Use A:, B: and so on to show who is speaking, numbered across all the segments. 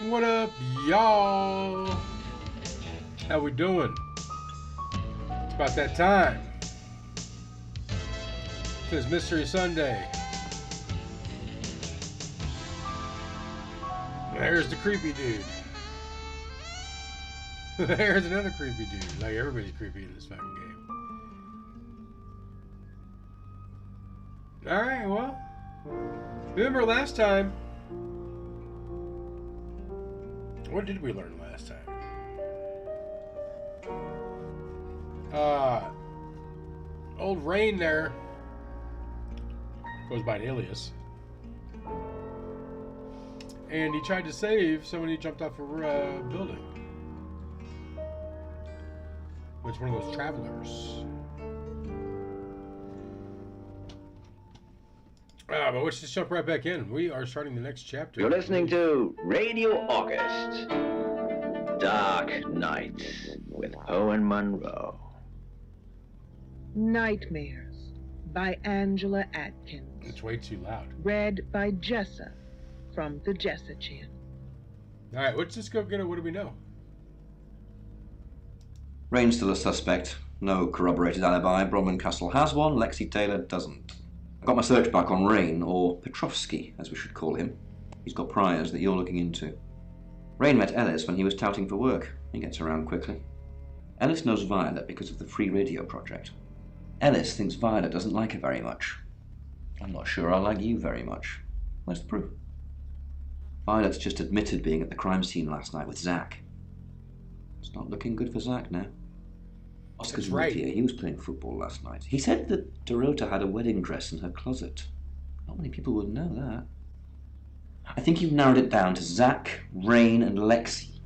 A: What up, y'all? How we doing? It's about that time. It's Mystery Sunday. There's the creepy dude. There's another creepy dude. Like, everybody's creepy in this fucking game. Alright, well. Remember last time? What did we learn last time? Old Rain there goes by an alias. And he tried to save someone who jumped off a building. It's one of those travelers. But let's just jump right back in. We are starting the next chapter.
B: You're listening to Radio August. Dark Nights with Poe and Monroe.
C: Nightmares by Angela Atkins.
A: It's way too loud.
C: Read by Jessa from the Jessa channel.
A: Alright, let's just go get it. What do we know?
D: Rain's still a suspect. No corroborated alibi. Bromlin Castle has one. Lexi Taylor doesn't. I got my search back on Rain, or Petrovsky, as we should call him. He's got priors that you're looking into. Rain met Ellis when he was touting for work. He gets around quickly. Ellis knows Violet because of the free radio project. Ellis thinks Violet doesn't like her very much. I'm not sure I like you very much. Where's the proof? Violet's just admitted being at the crime scene last night with Zach. It's not looking good for Zach now. Oscar's right here. He was playing football last night. He said that Dorota had a wedding dress in her closet. Not many people would know that. I think you've narrowed it down to Zach, Rain, and Lexi.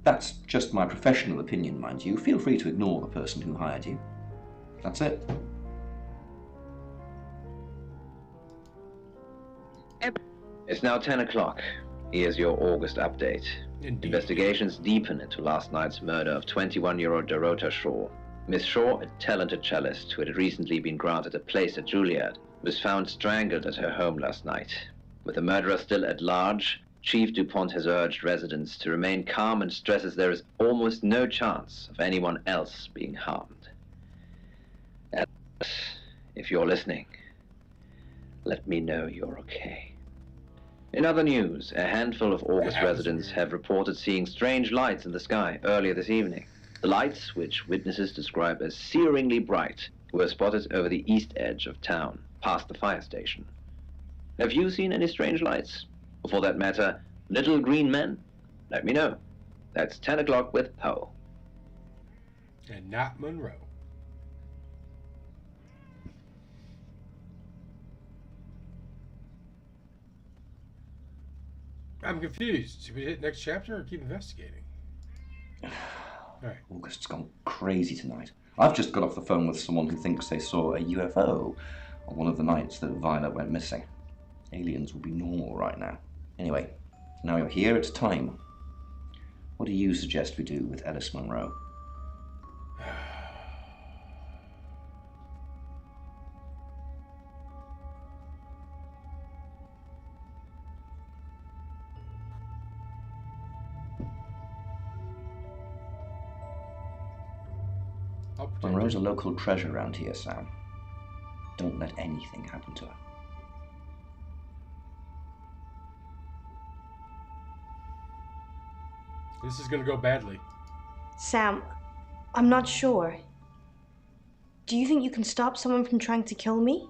D: That's just my professional opinion, mind you. Feel free to ignore the person who hired you. That's it.
B: It's now 10 o'clock. Here's your August update.
A: Indeed.
B: Investigations deepen into last night's murder of 21-year-old Dorota Shaw. Miss Shaw, a talented cellist who had recently been granted a place at Juilliard, was found strangled at her home last night. With the murderer still at large, Chief DuPont has urged residents to remain calm and stresses there is almost no chance of anyone else being harmed. And if you're listening, let me know you're okay. In other news, a handful of August residents have reported seeing strange lights in the sky earlier this evening. The lights, which witnesses describe as searingly bright, were spotted over the east edge of town, past the fire station. Have you seen any strange lights? Or for that matter, little green men? Let me know. That's 10 o'clock with Poe.
A: And not Monroe. I'm confused. Should we hit next chapter or keep investigating? Alright.
D: August's gone crazy tonight. I've just got off the phone with someone who thinks they saw a UFO on one of the nights that Violet went missing. Aliens will be normal right now. Anyway, now you're here, it's time. What do you suggest we do with Ellis Monroe? Monroe's a local treasure around here, Sam. Don't let anything happen to her.
A: This is gonna go badly.
E: Sam, I'm not sure. Do you think you can stop someone from trying to kill me?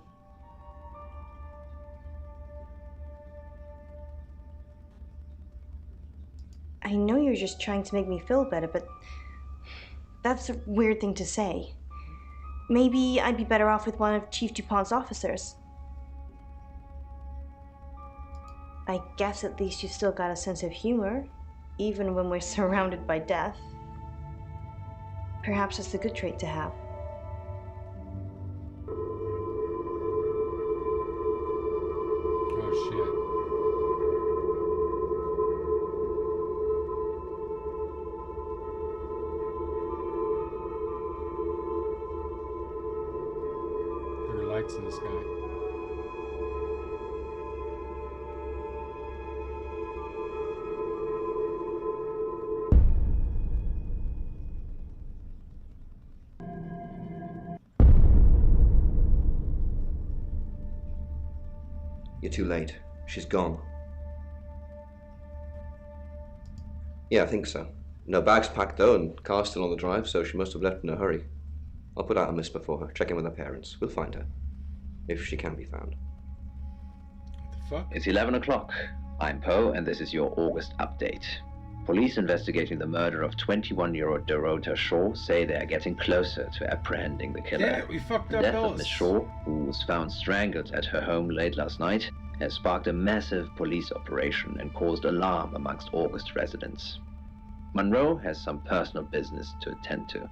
E: I know you're just trying to make me feel better, but that's a weird thing to say. Maybe I'd be better off with one of Chief DuPont's officers. I guess at least you've still got a sense of humor, even when we're surrounded by death. Perhaps that's a good trait to have.
A: Oh shit. There are lights in the sky.
D: You're too late. She's gone. Yeah, I think so. No bag's packed though, and car's still on the drive, so she must have left in a hurry. I'll put out a miss before her, check in with her parents. We'll find her. If she can be found.
A: What the fuck?
B: It's 11 o'clock. I'm Poe, and this is your August update. Police investigating the murder of 21-year-old Dorota Shaw say they are getting closer to apprehending the killer.
A: Yeah, we fucked up
B: The death of
A: Ellis.
B: Miss Shaw, who was found strangled at her home late last night, has sparked a massive police operation and caused alarm amongst August residents. Monroe has some personal business to attend to,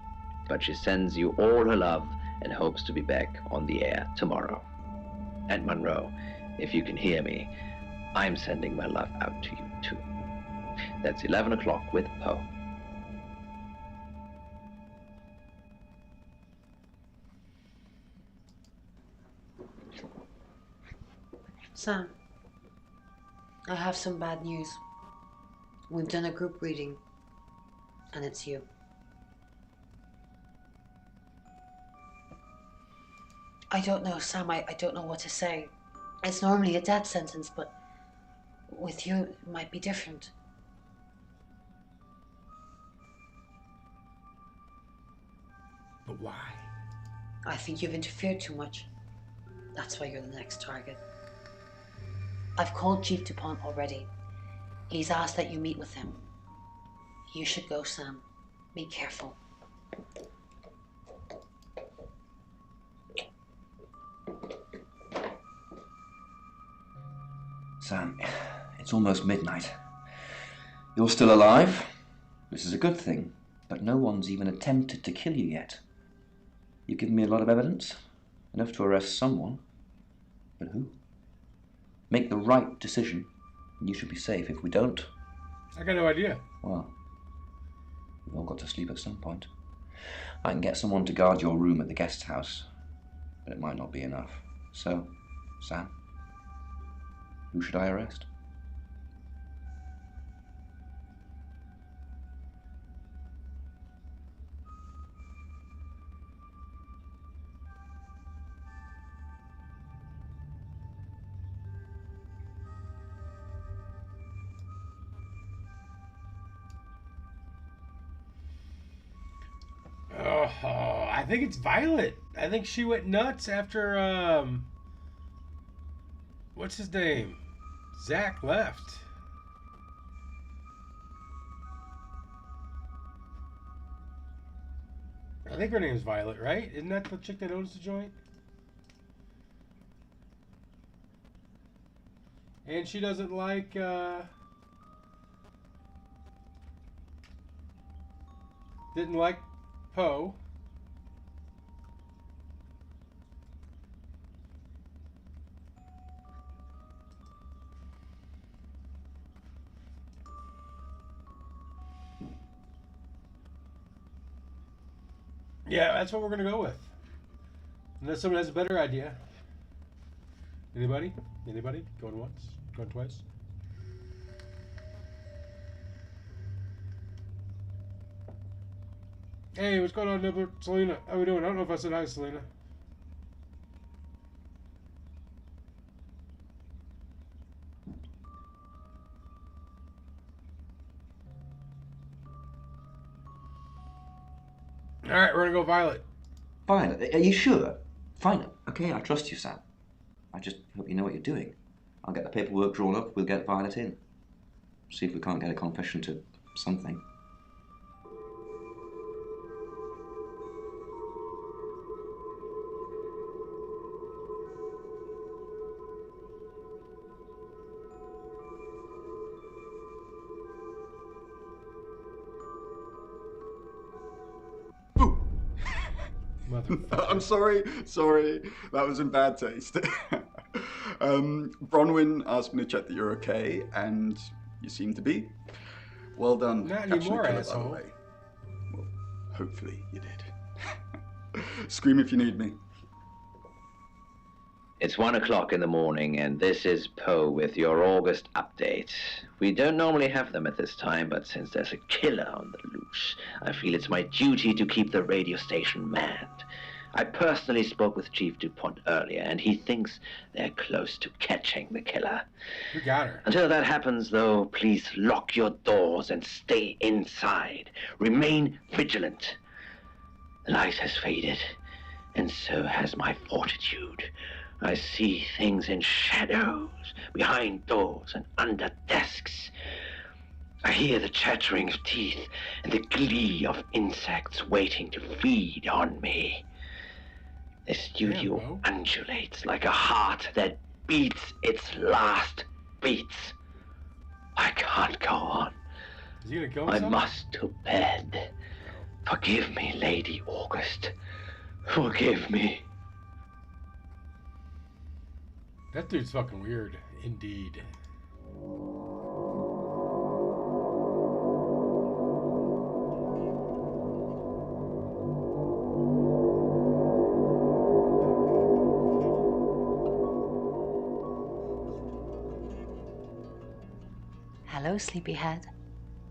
B: but she sends you all her love and hopes to be back on the air tomorrow. And Monroe, if you can hear me, I'm sending my love out to you too. That's 11 o'clock with Poe.
F: Sam, I have some bad news. We've done a group reading, and it's you. I don't know, Sam, I don't know what to say. It's normally a death sentence, but with you, it might be different.
A: But why?
F: I think you've interfered too much. That's why you're the next target. I've called Chief DuPont already. He's asked that you meet with him. You should go, Sam. Be careful.
D: Sam, it's almost midnight. You're still alive. This is a good thing, but no one's even attempted to kill you yet. You've given me a lot of evidence, enough to arrest someone. But who? Make the right decision, and you should be safe. If we don't...
A: I got no idea.
D: Well, we've all got to sleep at some point. I can get someone to guard your room at the guest house, but it might not be enough. So, Sam, who should I arrest?
A: Oh, I think it's Violet. I think she went nuts after, what's his name? Zach left. I think her name's Violet, right? Isn't that the chick that owns the joint? And she doesn't like, didn't like Poe. Yeah, that's what we're gonna go with. Unless someone has a better idea. Anybody? Anybody? Going once? Going twice? Hey, what's going on, Nibbler? Selena, how we doing? I don't know if I said hi, Selena. Alright, we're gonna go Violet.
D: Violet, are you sure? Fine, okay, I trust you, Sam. I just hope you know what you're doing. I'll get the paperwork drawn up, we'll get Violet in. See if we can't get a confession to something.
A: Motherfucker.
G: I'm sorry, that was in bad taste. Bronwyn asked me to check that you're okay, and you seem to be. Well done.
A: Not
G: catching
A: anymore,
G: the killer,
A: asshole.
G: by the way. Well, hopefully you did. Scream if you need me.
B: It's 1 o'clock in the morning, and this is Poe with your August update. We don't normally have them at this time, but since there's a killer on the loose, I feel it's my duty to keep the radio station manned. I personally spoke with Chief DuPont earlier, and he thinks they're close to catching the killer.
A: We got her.
B: Until that happens, though, please lock your doors and stay inside. Remain vigilant. The light has faded, and so has my fortitude. I see things in shadows, behind doors and under desks. I hear the chattering of teeth and the glee of insects waiting to feed on me. The studio undulates like a heart that beats its last beats. I can't go on.
A: Is he gonna kill
B: I
A: himself?
B: must to bed. Forgive me, Lady August. Forgive me.
A: That dude's fucking weird, indeed.
F: Hello, sleepyhead.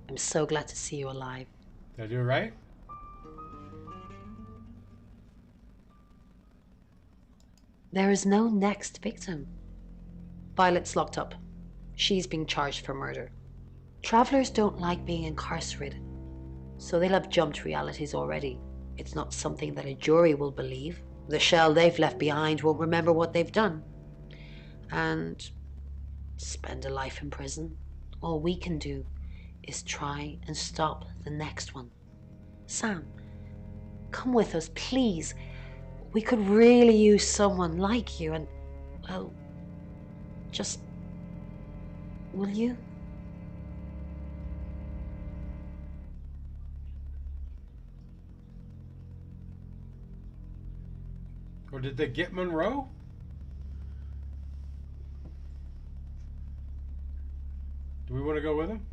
F: I'm so glad to see you alive.
A: Did I do it right?
F: There is no next victim. Violet's locked up. She's being charged for murder. Travelers don't like being incarcerated, so they'll have jumped realities already. It's not something that a jury will believe. The shell they've left behind won't remember what they've done. And spend a life in prison. All we can do is try and stop the next one. Sam, come with us, please. We could really use someone like you and, well, just, will you?
A: Or did they get Monroe? Do we want to go with him?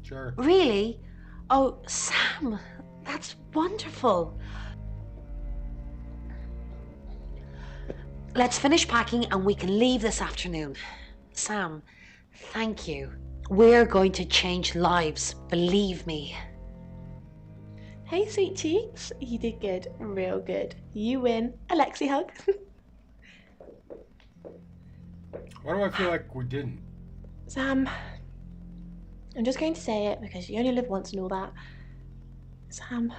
A: Sure.
F: Really? Oh, Sam, that's wonderful. Let's finish packing and we can leave this afternoon. Sam, thank you. We're going to change lives, believe me.
H: Hey, sweet cheeks. You did good. Real good. You win. Alexi hug.
A: Why do I feel like we didn't?
H: Sam, I'm just going to say it because you only live once and all that. Sam,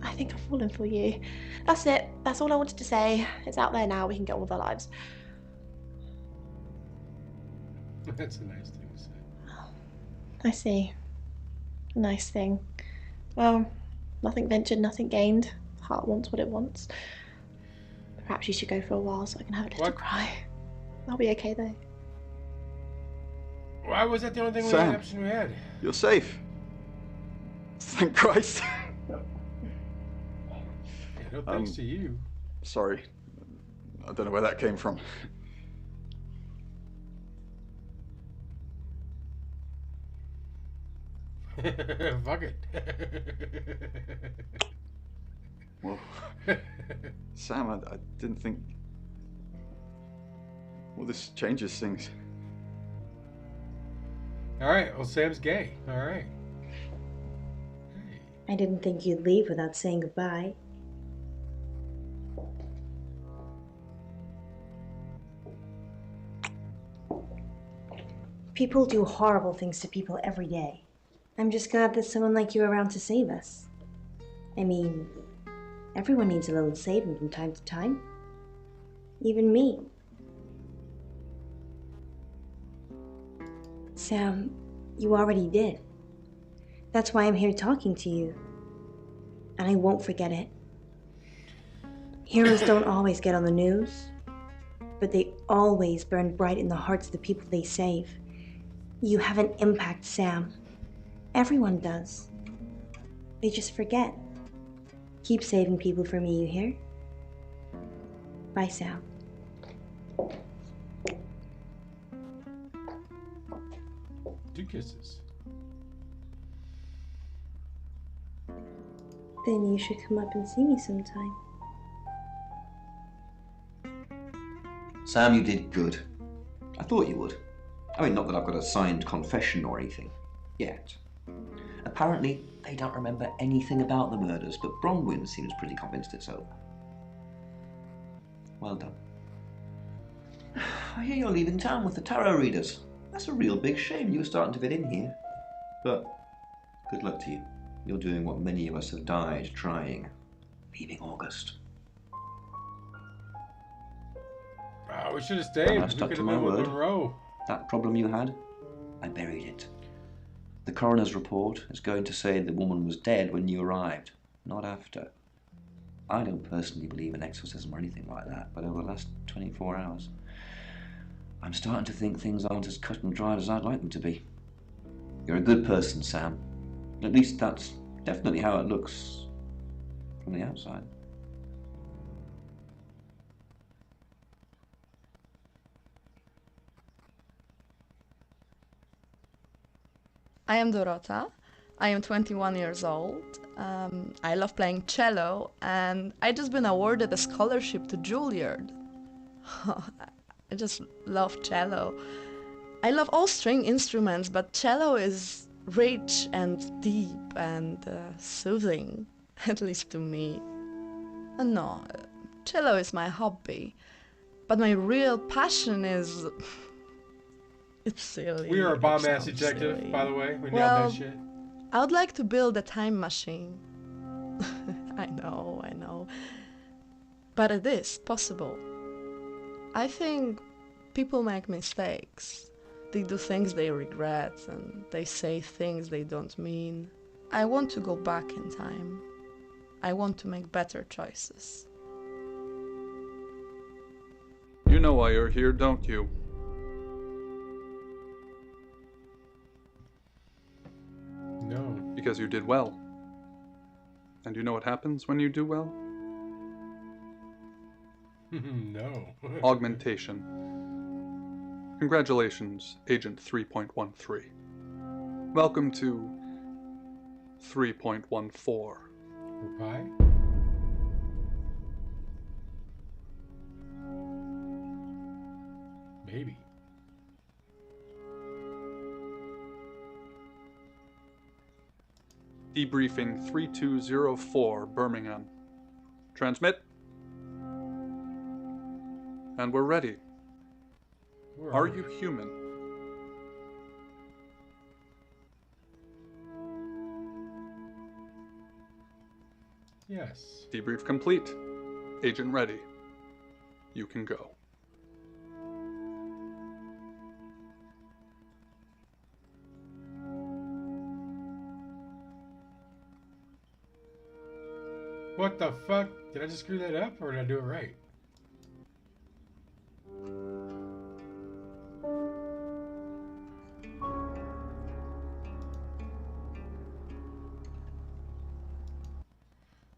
H: I think I've fallen for you. That's it. That's all I wanted to say. It's out there now. We can get on with our lives.
A: That's a nice thing to say.
H: I see. Nice thing. Well, nothing ventured, nothing gained. Heart wants what it wants. Perhaps you should go for a while so I can have a little cry. I'll be okay though.
A: Why was that the only thing
G: Sam,
A: option we had?
G: You're safe. Thank Christ.
A: Yeah, no thanks to you.
G: Sorry. I don't know where that came from.
A: Fuck it.
G: Well, Sam, I didn't think... Well, this changes things.
A: Alright, well, Sam's gay. Alright.
E: I didn't think you'd leave without saying goodbye. People do horrible things to people every day. I'm just glad there's someone like you around to save us. I mean, everyone needs a little saving from time to time. Even me. Sam, you already did. That's why I'm here talking to you. And I won't forget it. Heroes don't always get on the news, but they always burn bright in the hearts of the people they save. You have an impact, Sam. Everyone does. They just forget. Keep saving people for me, you hear? Bye, Sam.
A: Two kisses.
E: Then you should come up and see me sometime.
D: Sam, you did good. I thought you would. I mean, not that I've got a signed confession or anything. Yet. Apparently, they don't remember anything about the murders, but Bronwyn seems pretty convinced it's over. Well done. I hear you're leaving town with the tarot readers. That's a real big shame. You were starting to fit in here. But good luck to you. You're doing what many of us have died trying. Leaving August.
A: We should have stayed.
D: I
A: We
D: stuck
A: could
D: to
A: have
D: my
A: been with
D: word.
A: Monroe.
D: That problem you had, I buried it. The coroner's report is going to say the woman was dead when you arrived, not after. I don't personally believe in exorcism or anything like that, but over the last 24 hours, I'm starting to think things aren't as cut and dried as I'd like them to be. You're a good person, Sam. At least that's definitely how it looks from the outside.
I: I am Dorota. I am 21 years old. I love playing cello, and I just been awarded a scholarship to Juilliard. I just love cello. I love all string instruments, but cello is rich and deep and soothing, at least to me. No, cello is my hobby, but my real passion is... It's silly.
A: We are a bomb-ass
I: It sounds
A: detective,
I: silly.
A: by the way. We nailed
I: Well,
A: that shit.
I: I would like to build a time machine. I know. But it is possible. I think people make mistakes. They do things they regret and they say things they don't mean. I want to go back in time. I want to make better choices.
J: You know why you're here, don't you?
A: No.
J: Because you did well. And you know what happens when you do well?
A: No.
J: Augmentation. Congratulations, Agent 3.13. Welcome to 3.14.
A: Pie? Maybe.
J: Debriefing 3204, Birmingham. Transmit. And we're ready.
A: Where
J: Are
A: we?
J: you human?
A: Yes.
J: Debrief complete. Agent ready. You can go.
A: What the fuck? Did I just screw that up or did I do it right?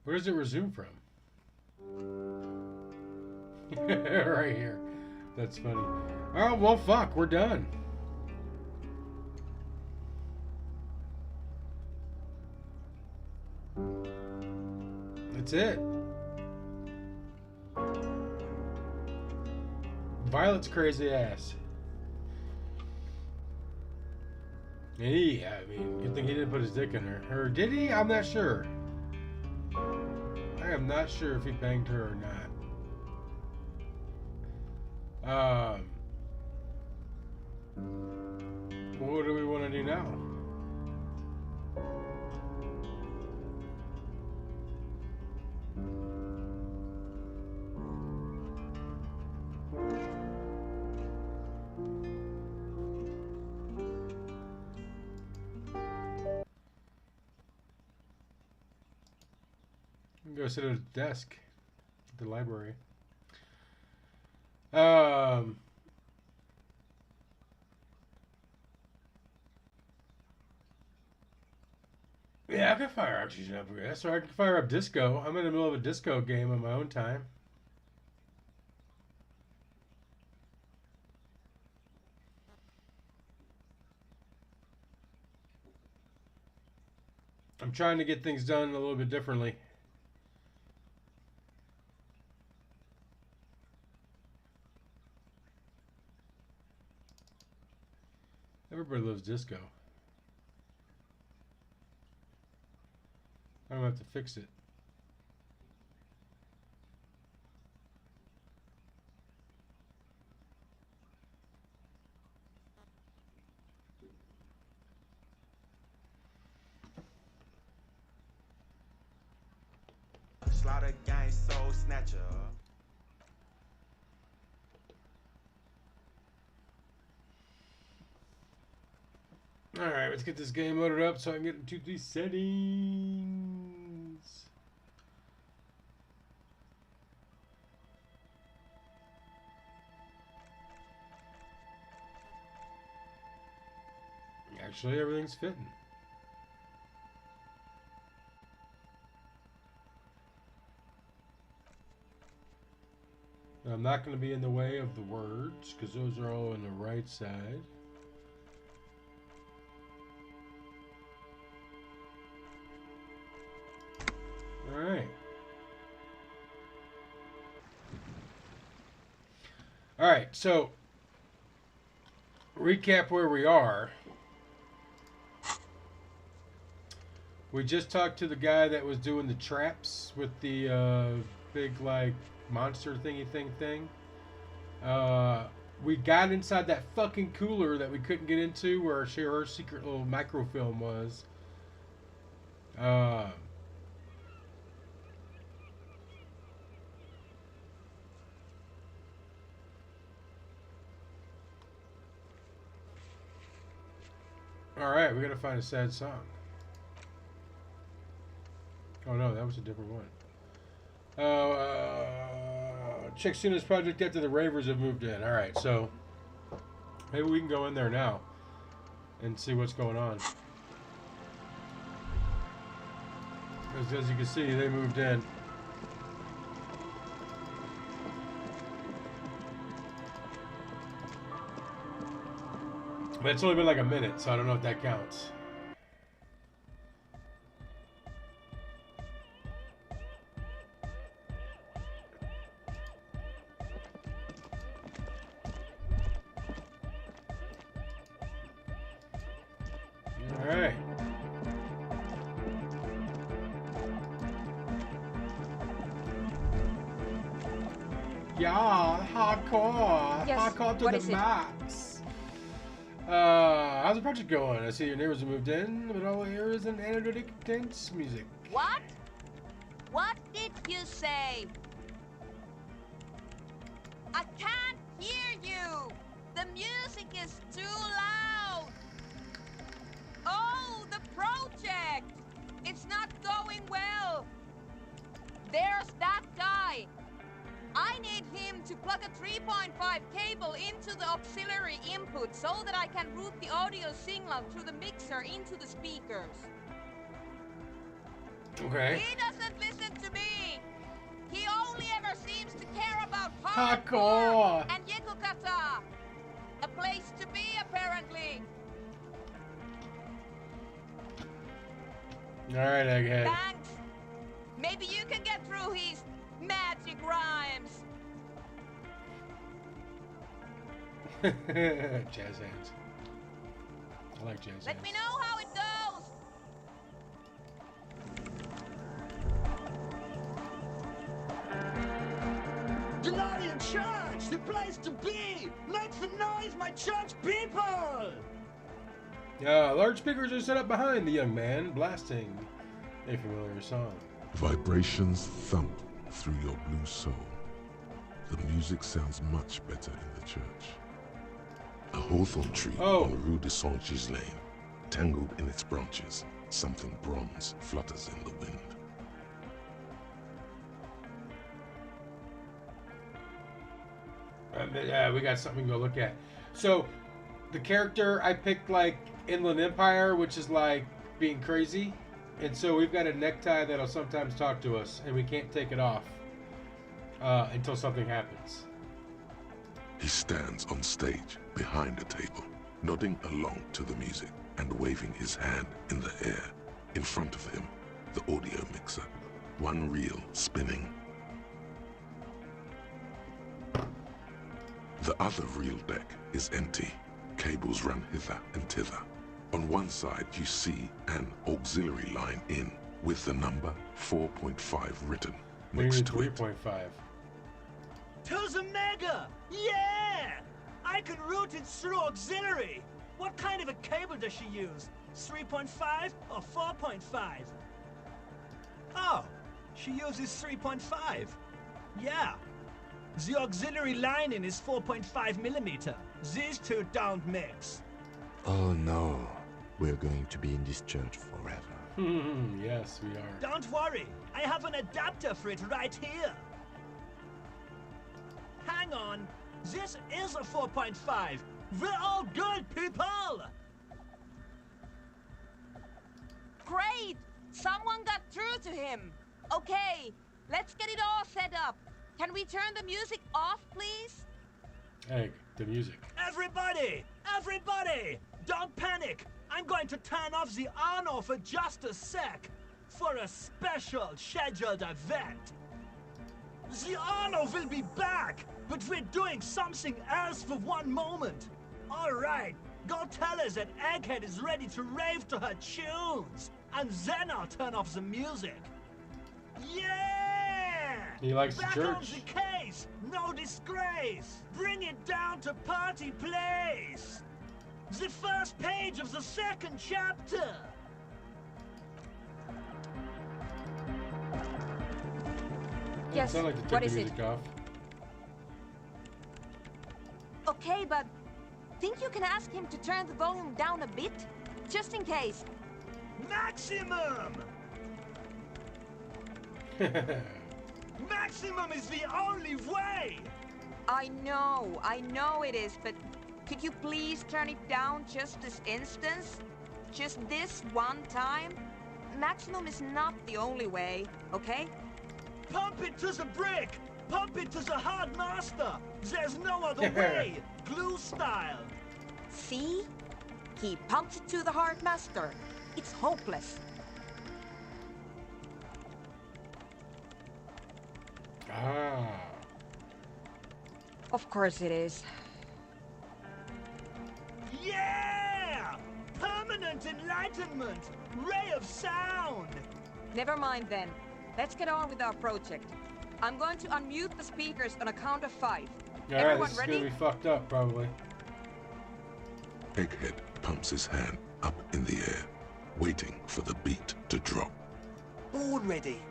A: Where does it resume from? Right here. That's funny. Oh, well, fuck. We're done. That's it. Violet's crazy ass. Yeah, I mean, good thing he didn't put his dick in her. Or did he? I'm not sure. I am not sure if he banged her or not. What do we want to do now? Go sit at a desk at the library. Yeah, I can fire oxygen up here. That's right. I can fire up disco. I'm in the middle of a disco game on my own time. I'm trying to get things done a little bit differently. Everybody loves disco. I'm gonna have to fix it.
K: Slaughter gang soul snatcher.
A: Alright, let's get this game loaded up so I can get into the settings. Actually, everything's fitting. I'm not going to be in the way of the words because those are all on the right side. Alright. Alright, so recap where we are. We just talked to the guy that was doing the traps with the big like monster thingy thing. We got inside that fucking cooler that we couldn't get into where her secret little microfilm was. Alright, we gotta find a sad song. Oh no, that was a different one. Check Cena's project after the ravers have moved in. Alright, so maybe we can go in there now and see what's going on. As you can see, they moved in. But it's only been like a minute, so I don't know if that counts. Alright. Yeah, hardcore.
L: Yes,
A: Hardcore to
L: what
A: the
L: is it?
A: max. How's the project going? I see your neighbors have moved in, but all I hear is an anecdotic dance music.
L: What? What did you say? I can't hear you. The music is too loud. Oh, the project. It's not going well. There's that guy. I need him to plug a 3.5 cable into the auxiliary input so that I can route the audio signal through the mixer into the speakers.
A: Okay.
L: He doesn't listen to me. He only ever seems to care about
A: Hardcore.
L: and Yekukata. A place to be, apparently.
A: Alright, Egghead.
L: Thanks. Maybe you can get through his magic rhymes.
A: Jazz hands. I like jazz hands.
L: Let me know how it goes.
M: Delorean Church, the place to be! Make some noise, my church people!
A: Large speakers are set up behind the young man, blasting a familiar song.
N: Vibrations thump through your blue soul. The music sounds much better in the church. A hawthorn tree on Rue de Saint-Gislain, tangled in its branches, something bronze flutters in the wind.
A: We got something to go look at. So, the character I picked like Inland Empire, which is like being crazy. And so we've got a necktie that'll sometimes talk to us, and we can't take it off until something happens.
N: He stands on stage behind a table, nodding along to the music and waving his hand in the air. In front of him, the audio mixer, one reel spinning. The other reel deck is empty. Cables run hither and thither. On one side you see an auxiliary line in, with the number 4.5 written
A: We
N: next
A: need
N: to it.
A: 3.5.
M: To the mega! Yeah! I can route it through auxiliary. What kind of a cable does she use? 3.5 or 4.5? Oh, she uses 3.5. Yeah. The auxiliary lining is 4.5 millimeter. These two don't mix.
O: Oh no, we're going to be in this church forever.
A: Yes, we are.
M: Don't worry, I have an adapter for it right here. Hang on, this is a 4.5. We're all good, people!
L: Great! Someone got through to him. Okay, let's get it all set up. Can we turn the music off, please?
A: Hey, the music.
M: Everybody! Everybody! Don't panic! I'm going to turn off the on for just a sec for a special scheduled event. The Arno will be back, but we're doing something else for one moment. All right, go tell her that Egghead is ready to rave to her tunes, and then I'll turn off the music. Yeah!
A: He likes
M: Back
A: the
M: on
A: church.
M: the case, no disgrace. Bring it down to party place. The first page of the second chapter.
L: Yes,
A: Sound like to take
L: what
A: the
L: is it?
A: music off.
L: Okay, but think you can ask him to turn the volume down a bit? Just in case.
M: Maximum! Maximum is the only way!
L: I know it is, but could you please turn it down just this instance? Just this one time? Maximum is not the only way, okay?
M: Pump it to the brick! Pump it to the hard master! There's no other way! Glue style!
L: See? He pumps it to the hard master. It's hopeless.
A: Ah.
L: Of course it is.
M: Yeah! Permanent enlightenment! Ray of sound!
L: Never mind then. Let's get on with our project. I'm going to unmute the speakers on a count of 5.
A: Alright,
L: Everyone
A: this is
L: ready?
A: gonna be fucked up, probably.
N: Egghead pumps his hand up in the air, waiting for the beat to drop.
M: All ready.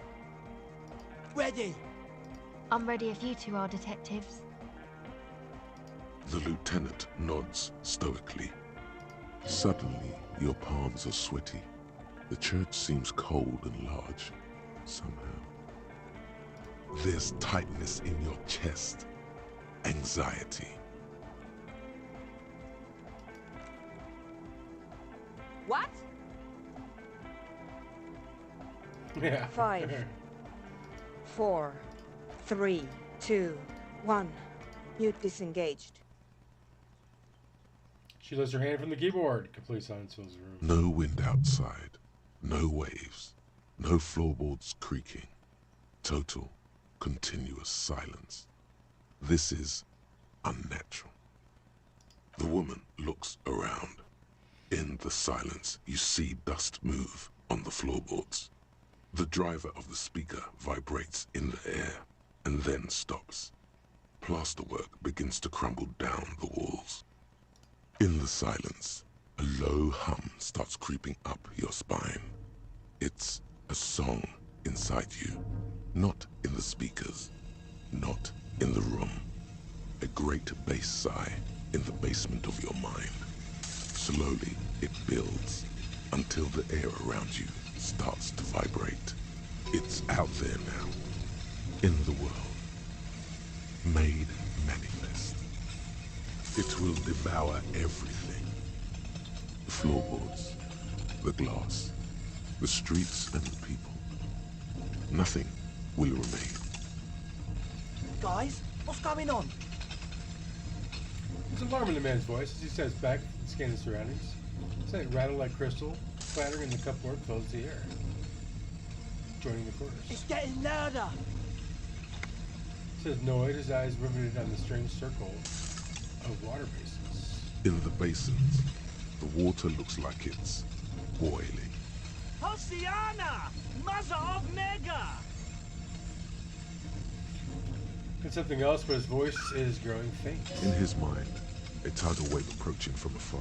M: Ready.
P: I'm ready if you two are detectives.
N: The lieutenant nods stoically. Suddenly, your palms are sweaty. The church seems cold and large, somehow. There's tightness in your chest, anxiety.
L: What?
A: Yeah.
L: 5, 4, 3, 2, 1. Mute disengaged.
A: She lifts her hand from the keyboard. Complete silence fills the room.
N: No wind outside, no waves, no floorboards creaking. Total, continuous silence. This is unnatural. The woman looks around. In the silence, you see dust move on the floorboards. The driver of the speaker vibrates in the air and then stops. Plasterwork begins to crumble down the walls. In the silence, a low hum starts creeping up your spine. It's a song inside you, not in the speakers, not in the room. A great bass sigh in the basement of your mind. Slowly, it builds until the air around you starts to vibrate. It's out there now, in the world, made manifest. It will devour everything. The floorboards, the glass, the streets and the people. Nothing will remain.
M: Guys, what's going on?
A: There's alarm in the man's voice as he steps back and scans his surroundings. Something rattle like crystal, clattering in the cupboard fills the air. Joining the chorus.
M: It's getting louder.
A: Says Noid, his eyes riveted on the strange circle of water basins.
N: In the basins, the water looks like it's boiling.
M: Hosiana, Mother of Mega!
A: It's something else, but his voice is growing faint.
N: In his mind, a tidal wave approaching from afar,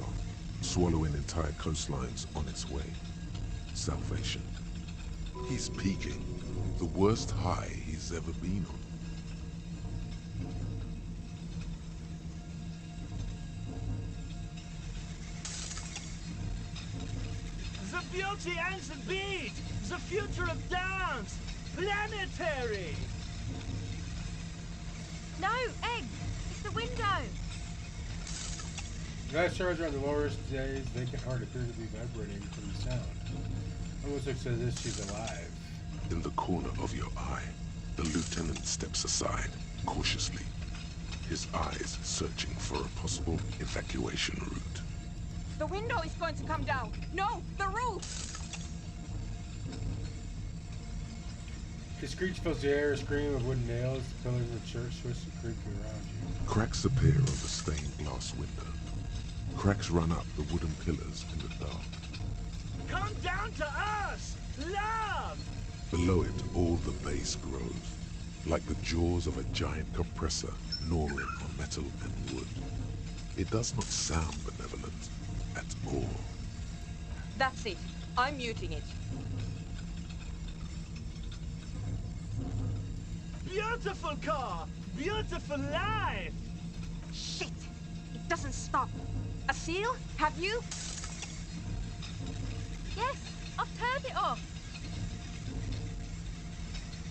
N: swallowing entire coastlines on its way. Salvation. He's peaking. The worst high he's ever been on.
M: The beauty and the beat! The future of dance! Planetary!
P: No, Egg! It's the window!
A: Glass shards are on the lowest days. They can hardly appear to be vibrating from the sound. Almost looks as if she's alive.
N: In the corner of your eye, the lieutenant steps aside, cautiously, his eyes searching for a possible evacuation route.
L: The window is going to come down. No, the roof!
A: The screech fills the air, a scream of wooden nails. The pillars of the church twist and creak around you.
N: Cracks appear on the stained glass window. Cracks run up the wooden pillars in the dark.
M: Come down to us! Love!
N: Below it, all the bass grows, like the jaws of a giant compressor gnawing on metal and wood. It does not sound benevolent at all.
L: That's it. I'm muting it.
M: Beautiful car! Beautiful life!
L: Shit! It doesn't stop. A seal? Have you?
P: Yes, I've turned it off.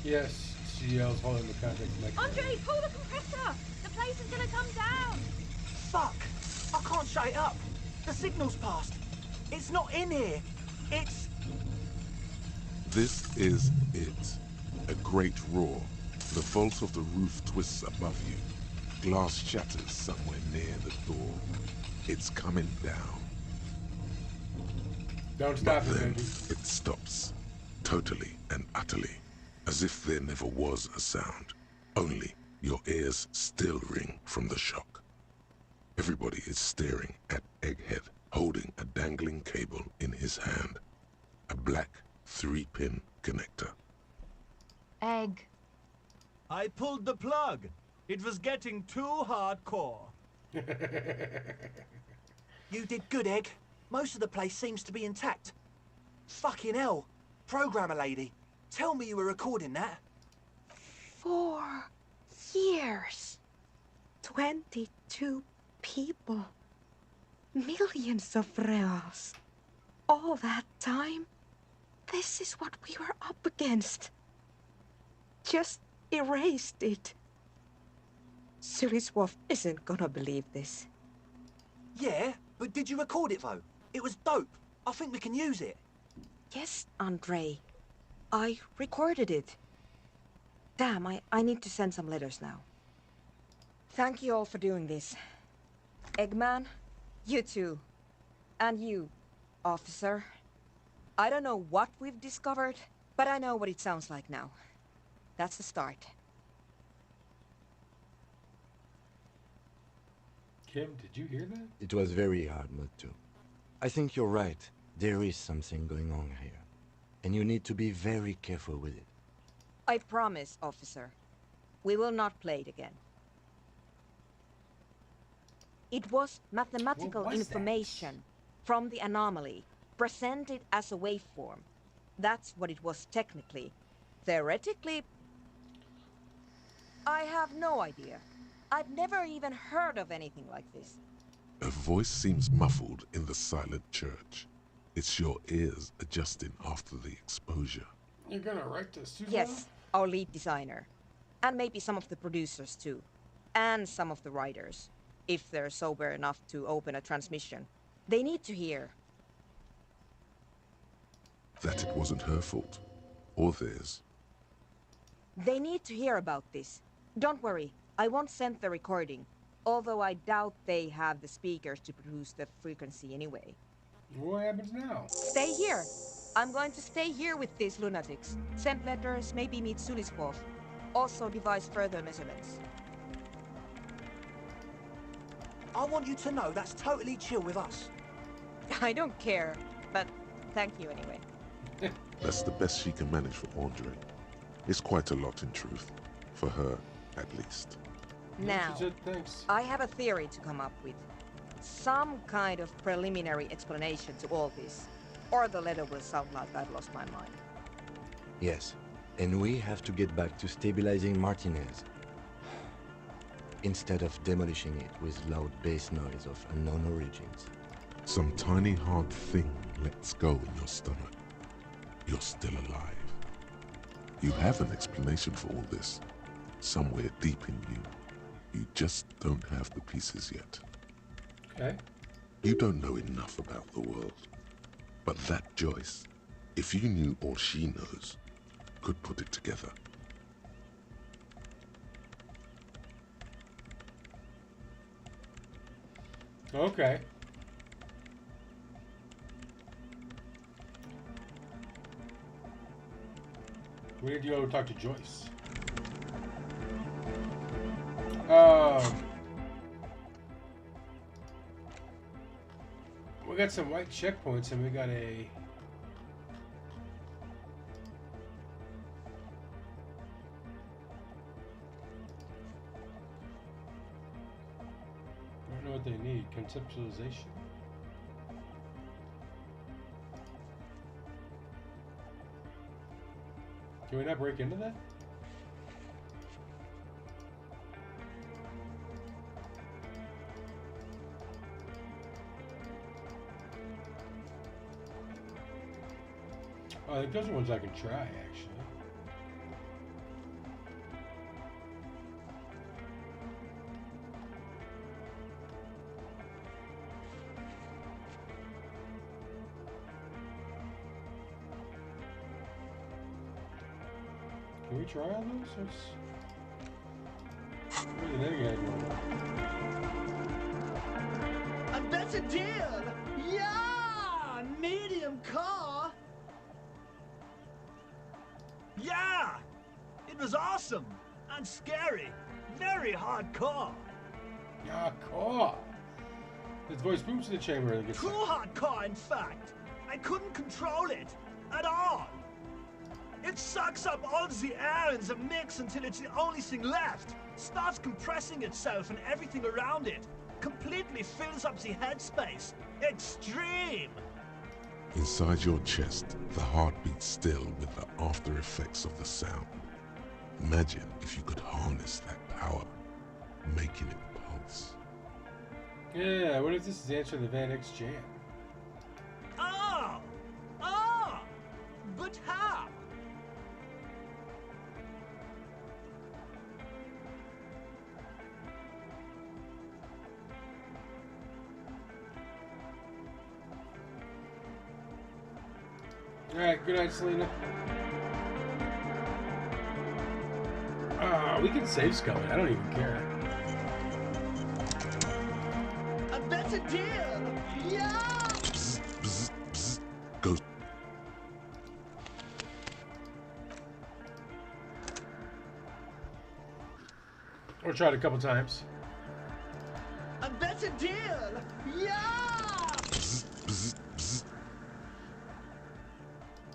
A: Yes, she yells, holding the contact mechanism.
P: Andre, pull the compressor! The place is gonna come down!
M: Fuck! I can't shut it up! The signal's passed! It's not in here! It's...
N: This is it. A great roar. The vault of the roof twists above you. Glass shatters somewhere near the door. It's coming down.
A: Don't stop
N: but
A: it,
N: then
A: baby.
N: It stops. Totally and utterly. As if there never was a sound. Only your ears still ring from the shock. Everybody is staring at Egghead, holding a dangling cable in his hand. A black 3-pin connector.
P: Egg.
M: I pulled the plug. It was getting too hardcore. You did good, Egg. Most of the place seems to be intact. Fucking hell. Programmer lady, tell me you were recording that.
C: 4 years. 22 people. Millions of reals. All that time? This is what we were up against. Just erased it. Suliswolf isn't gonna believe this.
M: Yeah, but did you record it though? It was dope. I think we can use it.
C: Yes, Andre. I recorded it. Damn, I need to send some letters now. Thank you all for doing this. Eggman, you too. And you, officer. I don't know what we've discovered, but I know what it sounds like now. That's the start.
A: Kim, did you hear that?
O: It was very hard not to. I think you're right. There is something going on here. And you need to be very careful with it.
C: I promise, officer. We will not play it again. It was mathematical information from the anomaly, presented as a waveform. That's what it was technically. Theoretically, I have no idea. I've never even heard of anything like this.
N: A voice seems muffled in the silent church. It's your ears adjusting after the exposure.
A: You're gonna write this, Susan?
C: Yes, our lead designer. And maybe some of the producers too. And some of the writers. If they're sober enough to open a transmission. They need to hear.
N: That it wasn't her fault. Or theirs.
C: They need to hear about this. Don't worry, I won't send the recording. Although I doubt they have the speakers to produce the frequency anyway.
A: What happens now?
C: Stay here. I'm going to stay here with these lunatics. Send letters, maybe meet Suliswolf. Also devise further measurements.
M: I want you to know that's totally chill with us.
C: I don't care, but thank you anyway.
N: That's the best she can manage for Andre. It's quite a lot in truth. For her, at least.
C: Now,
A: thanks.
C: I have a theory to come up with. Some kind of preliminary explanation to all this. Or the letter will sound like I've lost my mind.
O: Yes, and we have to get back to stabilizing Martinez. Instead of demolishing it with loud bass noise of unknown origins.
N: Some tiny hard thing lets go in your stomach. You're still alive. You have an explanation for all this. Somewhere deep in you. You just don't have the pieces yet.
A: Okay.
N: You don't know enough about the world. But that Joyce, if you knew all she knows, could put it together.
A: Okay. We need to go talk to Joyce. We got some white checkpoints and we got a... I don't know what they need. Conceptualization. Can we not break into that? I think those are ones I can try, actually. Can we try all those? Where's the negative one?
M: I bet a deal! Yeah! Medium car! Yeah! It was awesome! And scary! Very hardcore!
A: Yeah, car! His voice booms in the chamber and gets...
M: Too hardcore, in fact! I couldn't control it! At all! It sucks up all the air in the mix until it's the only thing left. Starts compressing itself and everything around it. Completely fills up the headspace. Extreme!
N: Inside your chest, the heart beats still with the after effects of the sound. Imagine if you could harness that power, making it pulse.
A: Yeah, what if this is the answer to the Van X jam?
M: Oh! Oh! But how?
A: Alright, good night, Selena. We can save Scully. I don't even care.
M: I bet a deal! Yeah!
N: Bzz, bzz, bzz. Go.
A: We'll try it a couple times.
M: I bet a deal! Yeah!
N: Bzz, bzz, bzz.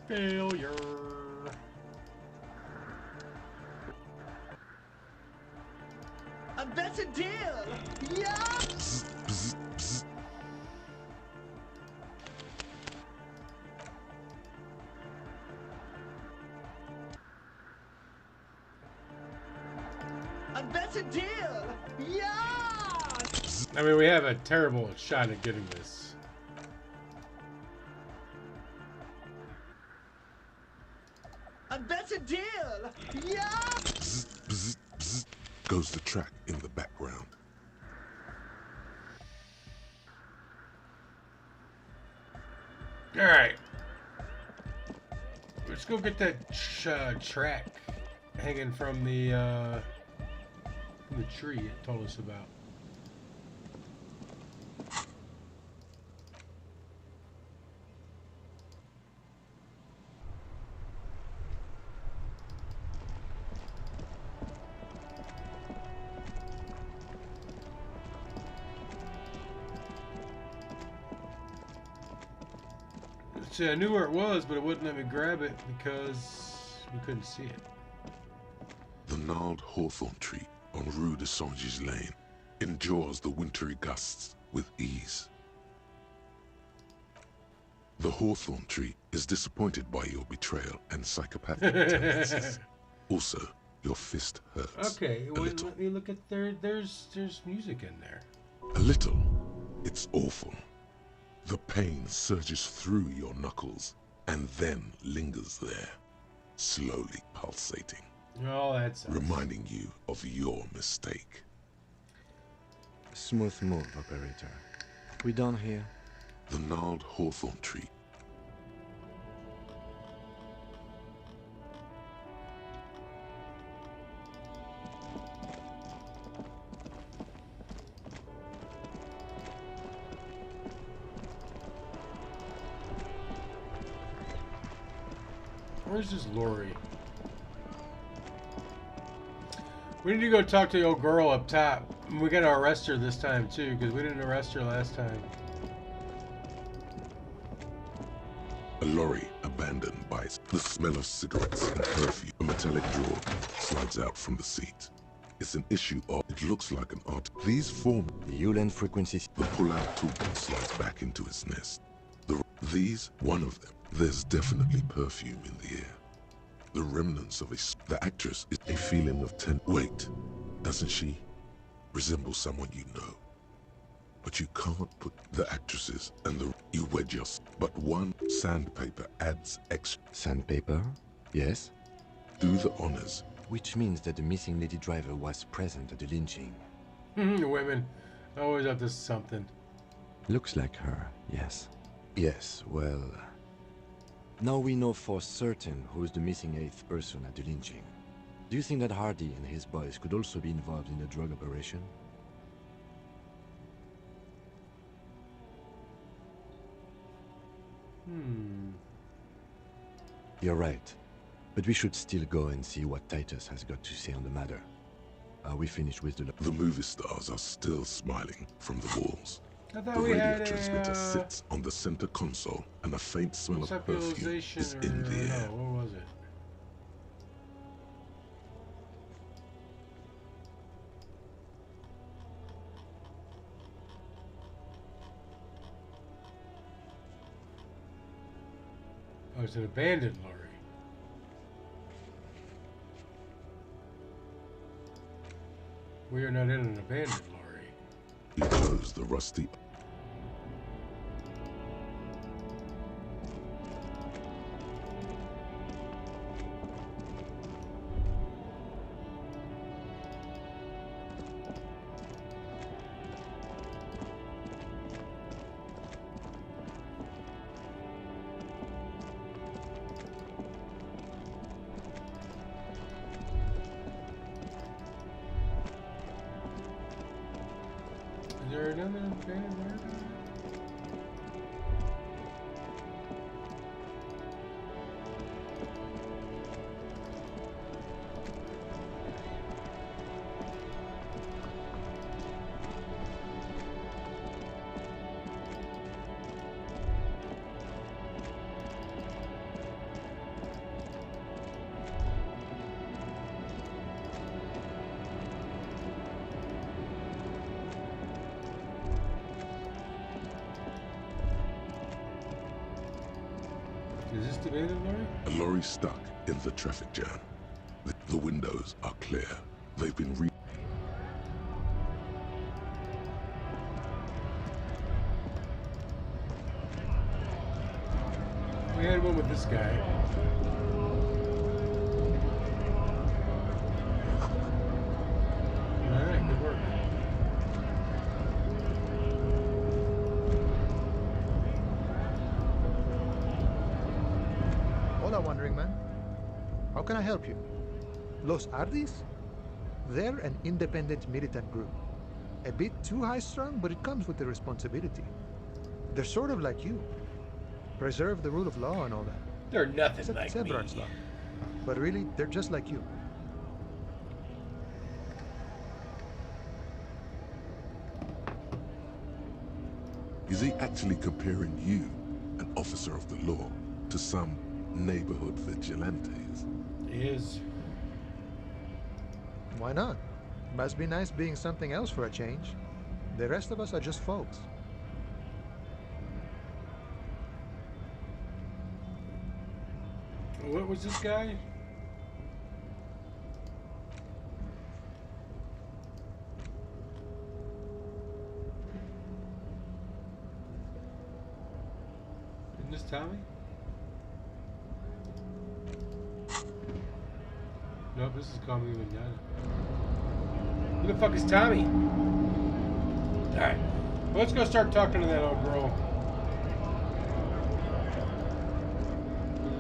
A: Failure.
M: I bet a deal! Yeah!
N: Bzz, bzz, bzz.
M: I bet a deal! Yeah!
A: I mean, we have a terrible shot at getting this.
M: I bet a deal! Yeah!
N: Bzz, bzz, bzz. Goes the track in the background.
A: Alright. Let's go get that track hanging from the tree it told us about. See, I knew where it was, but it wouldn't let me grab it because we couldn't see it.
N: The gnarled hawthorn tree on Rue de Saint-Ghislain endures the wintry gusts with ease. The hawthorn tree is disappointed by your betrayal and psychopathic tendencies. Also, your fist hurts.
A: Okay,
N: a little.
A: Let me look at there's music in there.
N: A little. It's awful. The pain surges through your knuckles and then lingers there, slowly pulsating.
A: Oh, that's
N: reminding you of your mistake.
O: Smooth move, operator. We done here?
N: The gnarled hawthorn tree.
A: Where's this Lori? We need to go talk to the old girl up top. We gotta arrest her this time too, because we didn't arrest her last time.
N: A lorry abandoned by the smell of cigarettes and perfume. A metallic drawer slides out from the seat. It's an issue of, it looks like an art. These form
O: the Ulen frequencies.
N: The pull-out tool slides back into its nest. These, one of them. There's definitely perfume in the air. The remnants of the actress is a feeling of Wait, doesn't she resemble someone you know? But you can't put the actresses and you wedge us. But one sandpaper adds extra.
O: Sandpaper? Yes?
N: Do the honors.
O: Which means that the missing lady driver was present at the lynching.
A: Women, always up to something.
O: Looks like her, yes. Yes, well... Now we know for certain who's the missing 8th person at the lynching. Do you think that Hardy and his boys could also be involved in the drug operation? You're right. But we should still go and see what Titus has got to say on the matter. Are we finished with the...
N: The movie stars are still smiling from the walls.
A: I thought
N: The
A: we
N: radio
A: had
N: transmitter sits on the center console, and a faint smell of perfume is in the air.
A: No, what was it? Oh, it's an abandoned lorry. We are not in an abandoned lorry.
N: You close the rusty...
A: Is there another abandoned lorry? Is this the abandoned lorry?
N: A lorry stuck in the traffic jam. The windows are clear. They've been
A: We had one with this guy. Alright, good work.
Q: Hola, Wandering Man. How can I help you? Los Ardis? They're an independent militant group. A bit too high-strung, but it comes with the responsibility. They're sort of like you. Preserve the rule of law and all that.
A: They're nothing
Q: Except
A: like
Q: severance
A: me.
Q: law. But really, they're just like you.
N: Is he actually comparing you, an officer of the law to some neighborhood vigilantes.
A: He is.
Q: Why not? Must be nice being something else for a change. The rest of us are just folks.
A: What was this guy? Isn't this Tommy? Nope, this is Tommy Manana. Who the fuck is Tommy? Alright. Well, let's go start talking to that old girl.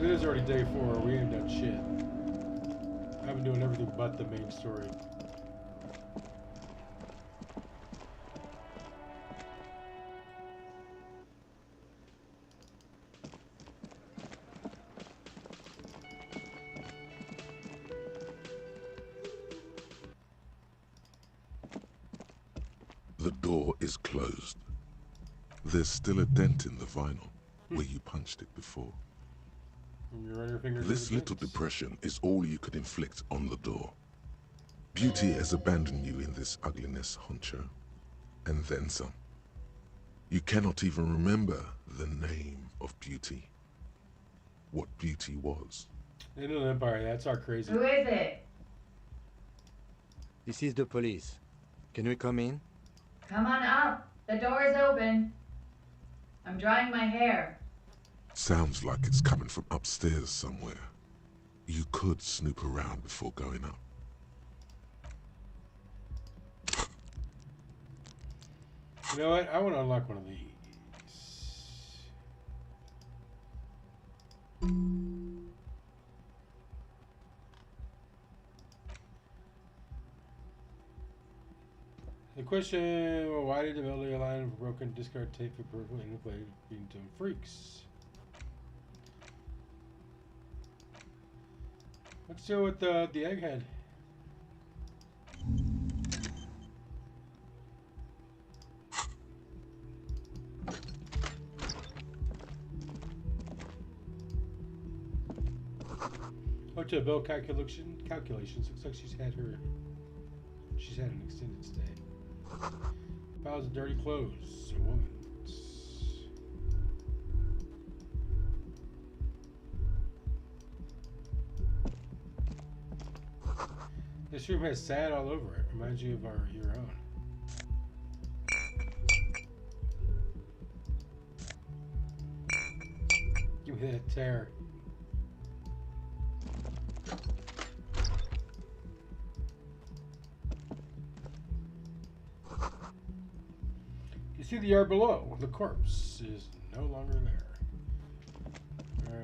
A: It is already day 4. We ain't done shit. I've been doing everything but the main story.
N: The door is closed. There's still a dent in the vinyl where you punched it before.
A: You run your fingers
N: This little depression is all you could inflict on the door. Beauty has abandoned you in this ugliness, Honcho, and then some. You cannot even remember the name of Beauty. What Beauty was.
A: Inland Empire, that's our crazy.
R: Who is it?
O: This is the police. Can we come in?
R: Come on up. The door is open. I'm drying my hair.
N: Sounds like it's coming from upstairs somewhere. You could snoop around before going up.
A: You know what? I want to unlock one of these. The question, well, why did the building line of broken discard tape for broken interplay being to freaks? Let's deal with the egghead. Hotel bill calculations. Looks like she's had an extended stay. Piles of dirty clothes. A woman. This room has sand all over it. Reminds you of your own. Give me that tear. You see the yard below. The corpse is no longer there.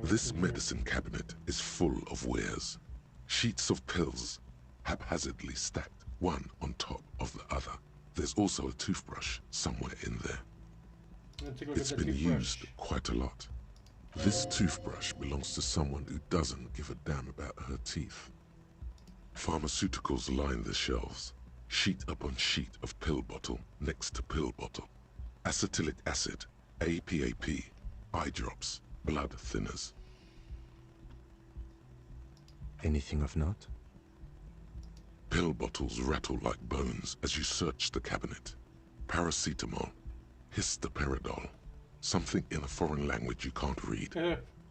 N: This medicine cabinet is full of wares. Sheets of pills, haphazardly stacked, one on top of the other. There's also a toothbrush somewhere in there. It's been used quite a lot. This toothbrush belongs to someone who doesn't give a damn about her teeth. Pharmaceuticals line the shelves, sheet upon sheet of pill bottle next to pill bottle. Acetylic acid, APAP, eye drops, blood thinners.
O: Anything of note?
N: Pill bottles rattle like bones as you search the cabinet. Paracetamol, histoperidol, something in a foreign language you can't read.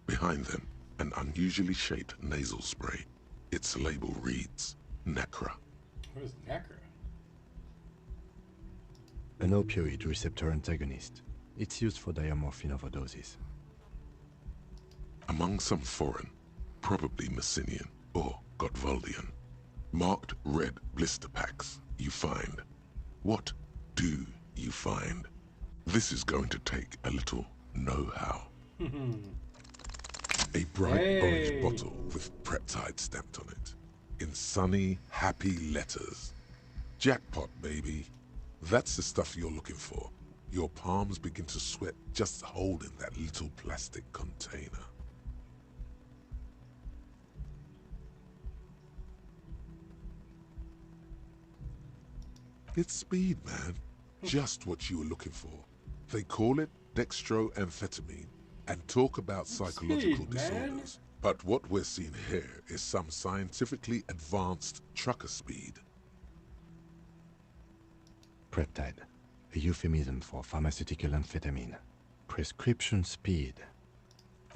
N: Behind them, an unusually shaped nasal spray. Its label reads, Nacra.
A: What is Nacra?
O: An opioid receptor antagonist. It's used for diamorphine overdoses.
N: Among some foreign, probably Messinian or Gotwaldian, marked red blister packs you find. What do you find? This is going to take a little know-how. A bright orange bottle with Preptide stamped on it. In sunny, happy letters. Jackpot, baby. That's the stuff you're looking for. Your palms begin to sweat just holding that little plastic container. It's speed, man. Just what you were looking for. They call it dextroamphetamine. and talk about psychological
A: Speed, man.
N: disorders. But what we're seeing here is some scientifically advanced trucker speed.
O: Preptide, a euphemism for pharmaceutical amphetamine. Prescription speed.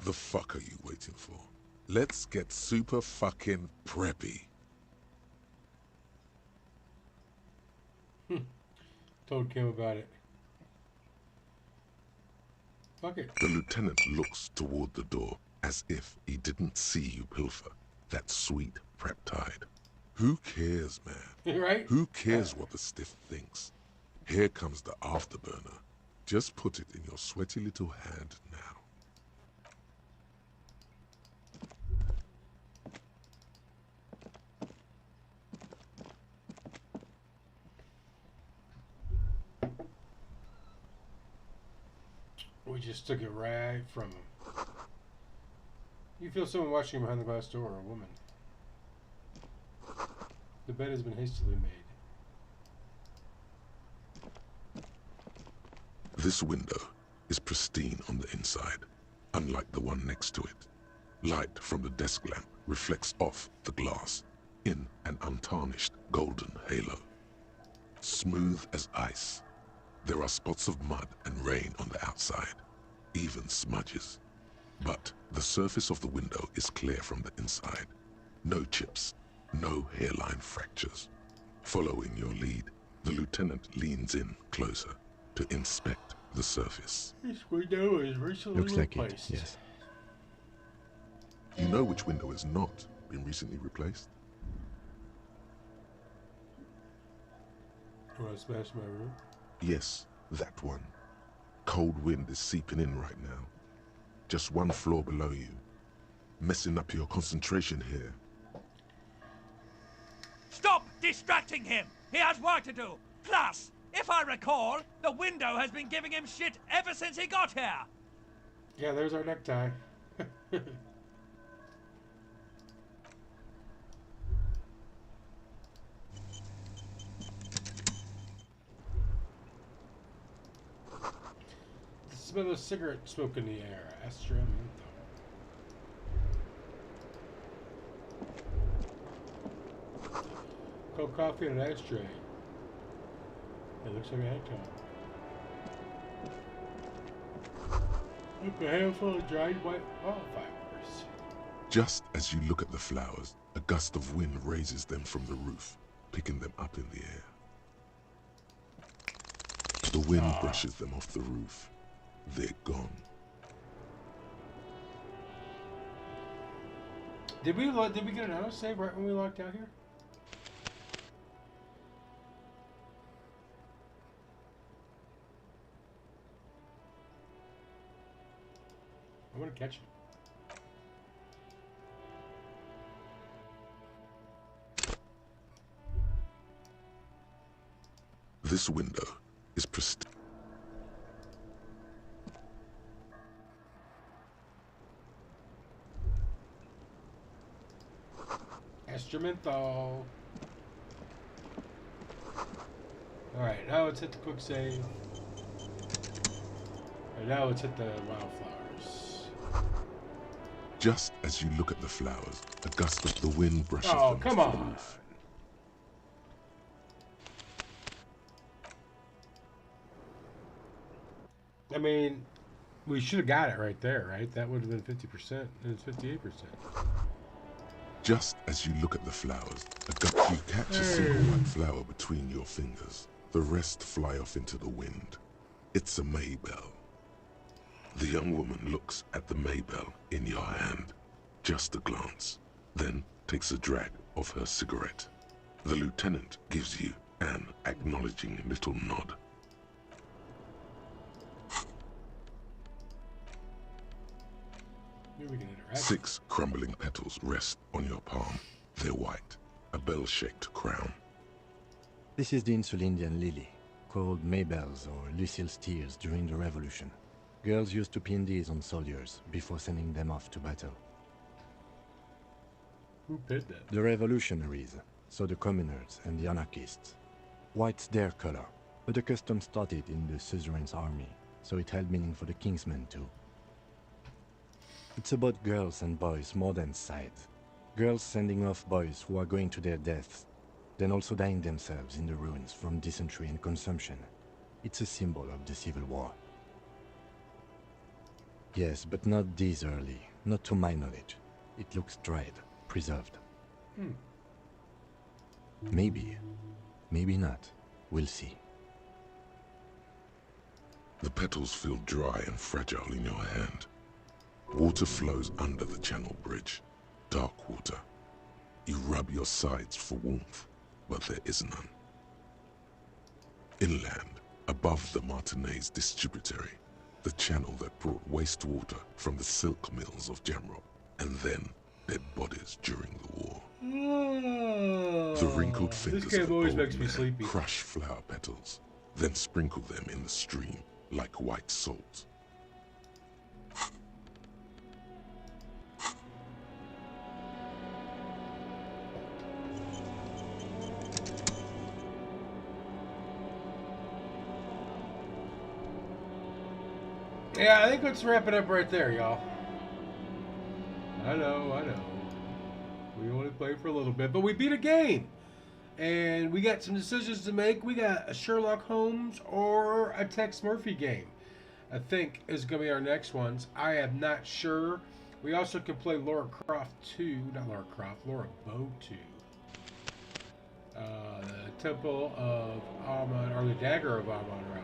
N: The fuck are you waiting for? Let's get super fucking preppy.
A: Told Kim about it. Fuck it.
N: The lieutenant looks toward the door as if he didn't see you pilfer that sweet Preptide. Who cares, man?
A: Right?
N: Who cares what the stiff thinks? Here comes the afterburner. Just put it in your sweaty little hand now.
A: We just took it right from him. You feel someone watching behind the glass door, or a woman. The bed has been hastily made.
N: This window is pristine on the inside, unlike the one next to it. Light from the desk lamp reflects off the glass in an untarnished golden halo. Smooth as ice. There are spots of mud and rain on the outside, even smudges. But the surface of the window is clear from the inside. No chips, no hairline fractures. Following your lead, the lieutenant leans in closer to inspect the surface.
A: This window is recently
O: Looks like
A: replaced.
O: it, yes.
N: You know which window has not been recently replaced?
A: Do I smash my room?
N: Yes, that one. Cold wind is seeping in right now. Just one floor below you. Messing up your concentration here.
M: Stop distracting him! He has work to do! Plus, if I recall, the window has been giving him shit ever since he got here!
A: Yeah, there's our necktie. Smell of cigarette smoke in the air. Astra Mentho. Cold coffee in an ashtray. It looks like a head count. Look, a handful of dried white wildflowers.
N: Just as you look at the flowers, a gust of wind raises them from the roof, picking them up in the air. The wind brushes them off the roof. They're gone.
A: Did we get an autosave right when we locked out here? I want to catch it.
N: This window is pristine.
A: Instrumental. Alright, now let's hit the quick save. And now let's hit the wildflowers.
N: Just as you look at the flowers, a gust of the wind brushes them off the roof.
A: I mean, we should have got it right there, right? That would have been 50%, and it's 58%.
N: Just as you look at the flowers, you catch a single white flower between your fingers. The rest fly off into the wind. It's a Maybell. The young woman looks at the Maybell in your hand. Just a glance, then takes a drag of her cigarette. The lieutenant gives you an acknowledging little nod.
A: Maybe we can interact.
N: 6 crumbling petals rest on your palm. They're white, a bell-shaped crown.
O: This is the Insulindian lily, called Maybells or Lucille's tears during the Revolution. Girls used to pin these on soldiers before sending them off to battle.
A: Who did that?
O: The revolutionaries, so the communers and the anarchists. White's their color, but the custom started in the suzerain's army, so it held meaning for the kingsmen too. It's about girls and boys more than sight. Girls sending off boys who are going to their deaths, then also dying themselves in the ruins from dysentery and consumption. It's a symbol of the Civil War. Yes, but not this early. Not to my knowledge. It looks dried, preserved. Maybe. Maybe not. We'll see.
N: The petals feel dry and fragile in your hand. Water flows under the channel bridge. Dark water. You rub your sides for warmth, but there is none. Inland, above the Martinez distributary, the channel that brought wastewater from the silk mills of Jamrock, and then dead bodies during the war. The wrinkled fingers of the old man crush flower petals, then sprinkle them in the stream like white salt.
A: Yeah, I think let's wrap it up right there, y'all. I know. We only played for a little bit, but we beat a game. And we got some decisions to make. We got a Sherlock Holmes or a Tex Murphy game, I think, is going to be our next ones. I am not sure. We also can play Laura Croft 2. Not Laura Croft, Laura Bow 2. The Temple of Amon, or the Dagger of Amon-Ra.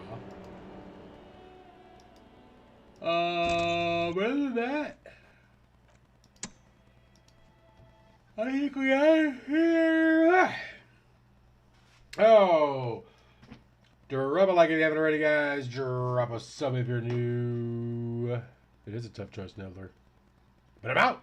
A: Other than that, I think we are here. Oh, drop a like if you haven't already, guys. Drop a sub if you're new. It is a tough choice, Nedler. But I'm out.